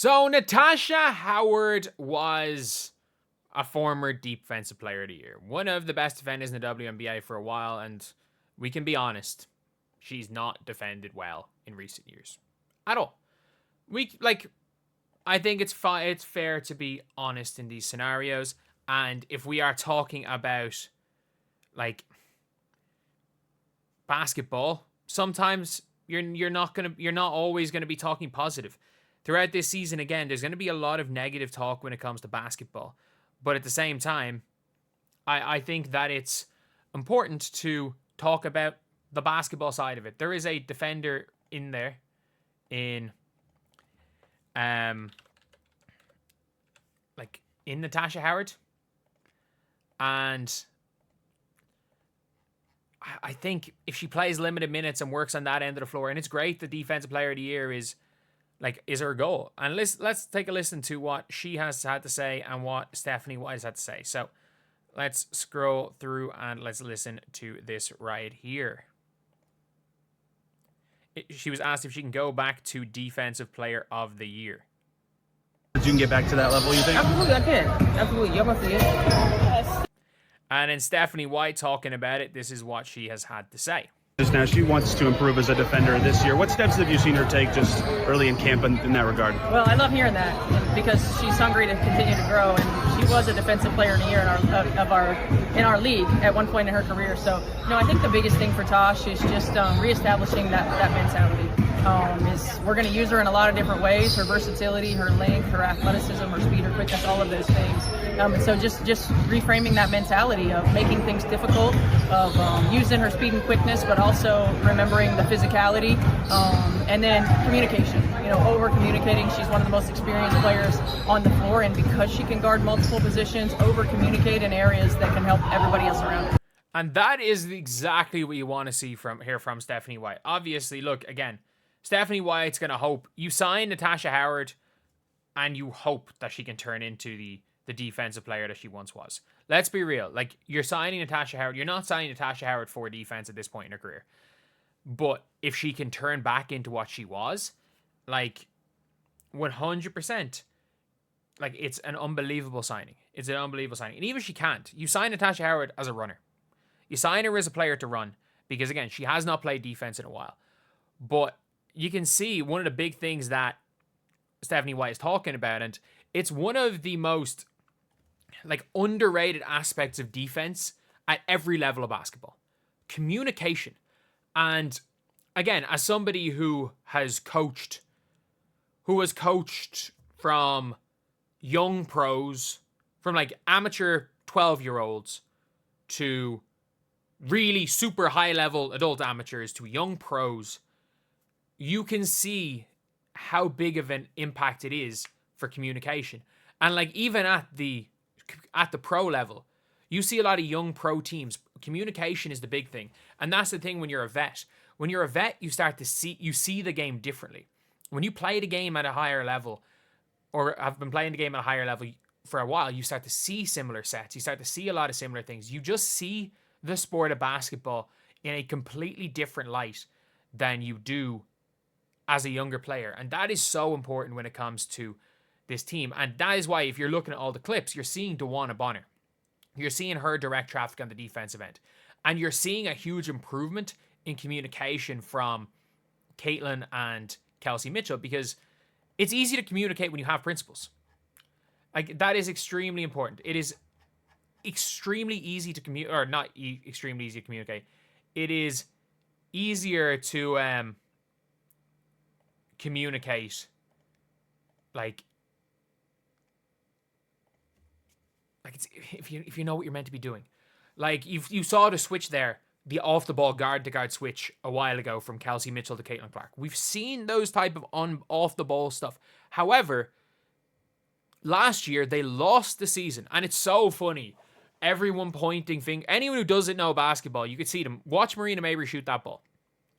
So Natasha Howard was a former Defensive Player of the Year. One of the best defenders in the WNBA for a while, and we can be honest, she's not defended well in recent years. At all. I think it's fair to be honest in these scenarios, and if we are talking about, like, basketball, sometimes you're not always gonna be talking positive. Throughout this season, again, there's gonna be a lot of negative talk when it comes to basketball. But at the same time, I think that it's important to talk about the basketball side of it. There is a defender in there in Natasha Howard. And I think if she plays limited minutes and works on that end of the floor, and it's great the Defensive Player of the Year is her goal. And let's take a listen to what she has had to say and what Stephanie White has had to say. So let's scroll through and let's listen to this right here. She was asked if she can go back to Defensive Player of the Year. You can get back to that level, you think? Absolutely, I can. Absolutely, y'all must see it. Yes. And then Stephanie White talking about it, this is what she has had to say. Just now, she wants to improve as a defender this year. What steps have you seen her take just early in camp in that regard? Well, I love hearing that because she's hungry to continue to grow, and she was a Defensive Player of the Year in our league at one point in her career. So, I think the biggest thing for Tosh is just reestablishing that mentality. We're going to use her in a lot of different ways: her versatility, her length, her athleticism, her speed, her quickness, all of those things. And so just reframing that mentality of making things difficult, of using her speed and quickness, but also remembering the physicality, and then communication. Over communicating. She's one of the most experienced players on the floor, and because she can guard multiple positions, over communicate in areas that can help everybody else around her. And that is exactly what you want to see from Stephanie White. Obviously, look, again, Stephanie White's going to hope. You sign Natasha Howard, and you hope that she can turn into the defensive player that she once was. Let's be real. You're signing Natasha Howard. You're not signing Natasha Howard for defense at this point in her career. But if she can turn back into what she was, 100%, it's an unbelievable signing. It's an unbelievable signing. And even if she can't, you sign Natasha Howard as a runner. You sign her as a player to run because, again, she has not played defense in a while. But you can see one of the big things that Stephanie White is talking about, and it's one of the most underrated aspects of defense at every level of basketball. Communication. And again, as somebody who has coached from young pros, from amateur 12-year-olds to really super high level adult amateurs to young pros, you can see how big of an impact it is for communication. And even at the pro level, you see a lot of young pro teams. Communication is the big thing. And that's the thing when you're a vet. When you're a vet, you see the game differently. When you play the game at a higher level, or have been playing the game at a higher level for a while, you start to see similar sets. You start to see a lot of similar things. You just see the sport of basketball in a completely different light than you do as a younger player. And that is so important when it comes to this team. And that is why, if you're looking at all the clips, you're seeing DeWanna Bonner. You're seeing her direct traffic on the defensive end. And you're seeing a huge improvement in communication from Caitlin and Kelsey Mitchell, because it's easy to communicate when you have principles. That is extremely important. It is extremely easy to communicate, or not extremely easy to communicate. It is easier to communicate it's, if you know what you're meant to be doing. You saw the switch there, the off the ball guard to guard switch a while ago from Kelsey Mitchell to Caitlin Clark. We've seen those type of off the ball stuff. However, last year they lost the season, and it's so funny. Everyone pointing finger. Anyone who doesn't know basketball, you could see them. Watch Marina Mabry shoot that ball.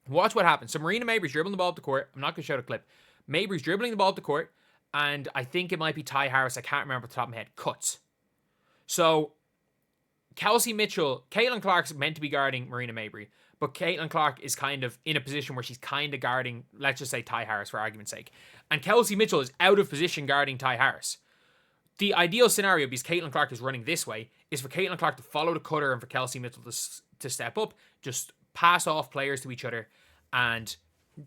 Watch what happens. So Marina Mabry's dribbling the ball up the court. I'm not going to show the clip. Mabry's dribbling the ball up the court, and I think it might be Ty Harris. I can't remember off the top of my head. Cuts. So Kelsey Mitchell, Caitlin Clark's meant to be guarding Marina Mabry, but Caitlin Clark is kind of in a position where she's kind of guarding, let's just say, Ty Harris for argument's sake. And Kelsey Mitchell is out of position guarding Ty Harris. The ideal scenario, because Caitlin Clark is running this way, is for Caitlin Clark to follow the cutter and for Kelsey Mitchell to step up, just pass off players to each other, and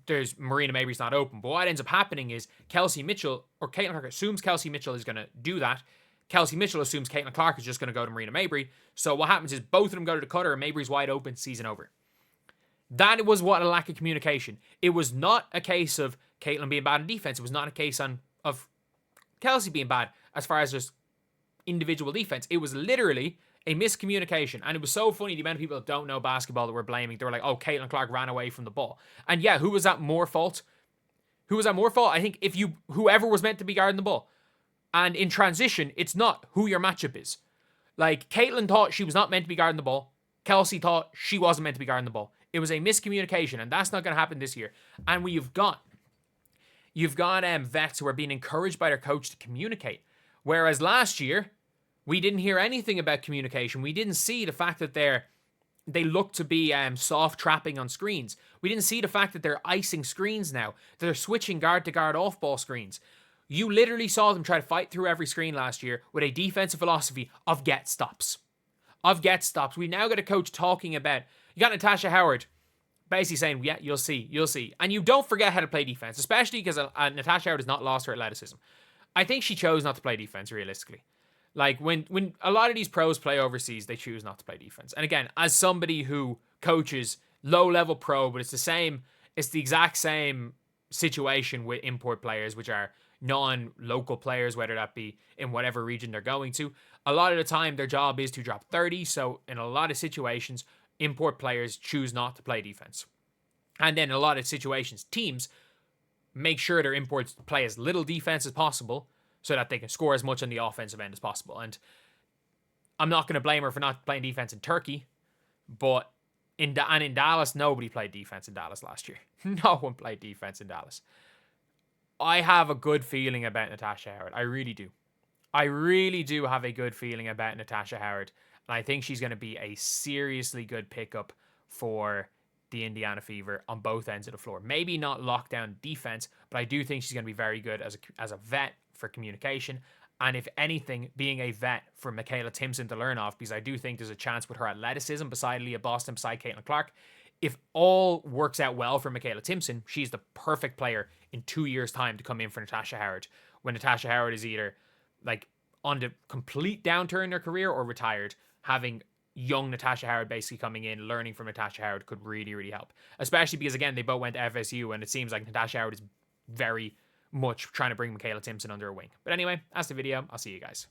there's Marina Mabry's not open. But what ends up happening is Kelsey Mitchell, or Caitlin Clark assumes Kelsey Mitchell is going to do that. Kelsey Mitchell assumes Caitlin Clark is just going to go to Marina Mabry. So what happens is both of them go to the cutter and Mabry's wide open, season over. That was what a lack of communication. It was not a case of Caitlin being bad in defense. It was not a case of Kelsey being bad as far as just individual defense. It was literally a miscommunication. And it was so funny, the amount of people that don't know basketball that were blaming. They were like, oh, Caitlin Clark ran away from the ball. And yeah, who was that more fault? Who was that more fault? I think whoever was meant to be guarding the ball. And in transition, it's not who your matchup is. Like, Caitlin thought she was not meant to be guarding the ball. Kelsey thought she wasn't meant to be guarding the ball. It was a miscommunication, and that's not going to happen this year. And you've got vets who are being encouraged by their coach to communicate. Whereas last year, we didn't hear anything about communication. We didn't see the fact that they look to be soft trapping on screens. We didn't see the fact that they're icing screens now. They're switching guard to guard off ball screens. You literally saw them try to fight through every screen last year with a defensive philosophy of get stops. We now got a coach talking about, you got Natasha Howard basically saying, yeah, you'll see. And you don't forget how to play defense, especially because Natasha Howard has not lost her athleticism. I think she chose not to play defense, realistically. Like, when a lot of these pros play overseas, they choose not to play defense. And again, as somebody who coaches low-level pro, but it's the exact same situation with import players, which are non-local players, whether that be in whatever region they're going to. A lot of the time, their job is to drop 30, so in a lot of situations, import players choose not to play defense. And then in a lot of situations, teams make sure their imports play as little defense as possible so that they can score as much on the offensive end as possible. And I'm not going to blame her for not playing defense in Turkey, but in Dallas, nobody played defense in Dallas last year. No one played defense in Dallas. I have a good feeling about Natasha Howard. I really do. I really do have a good feeling about Natasha Howard. And I think she's going to be a seriously good pickup for the Indiana Fever on both ends of the floor. Maybe not lockdown defense, but I do think she's going to be very good as a vet for communication. And if anything, being a vet for Michaela Timpson to learn off, because I do think there's a chance with her athleticism beside Leah Boston, beside Caitlin Clark. If all works out well for Michaela Timpson, she's the perfect player in 2 years' time to come in for Natasha Howard. When Natasha Howard is either like on the complete downturn in her career or retired, having young Natasha Howard basically coming in, learning from Natasha Howard could really, really help. Especially because, again, they both went to FSU, and it seems like Natasha Howard is very much trying to bring Michaela Timpson under her wing. But anyway, that's the video. I'll see you guys.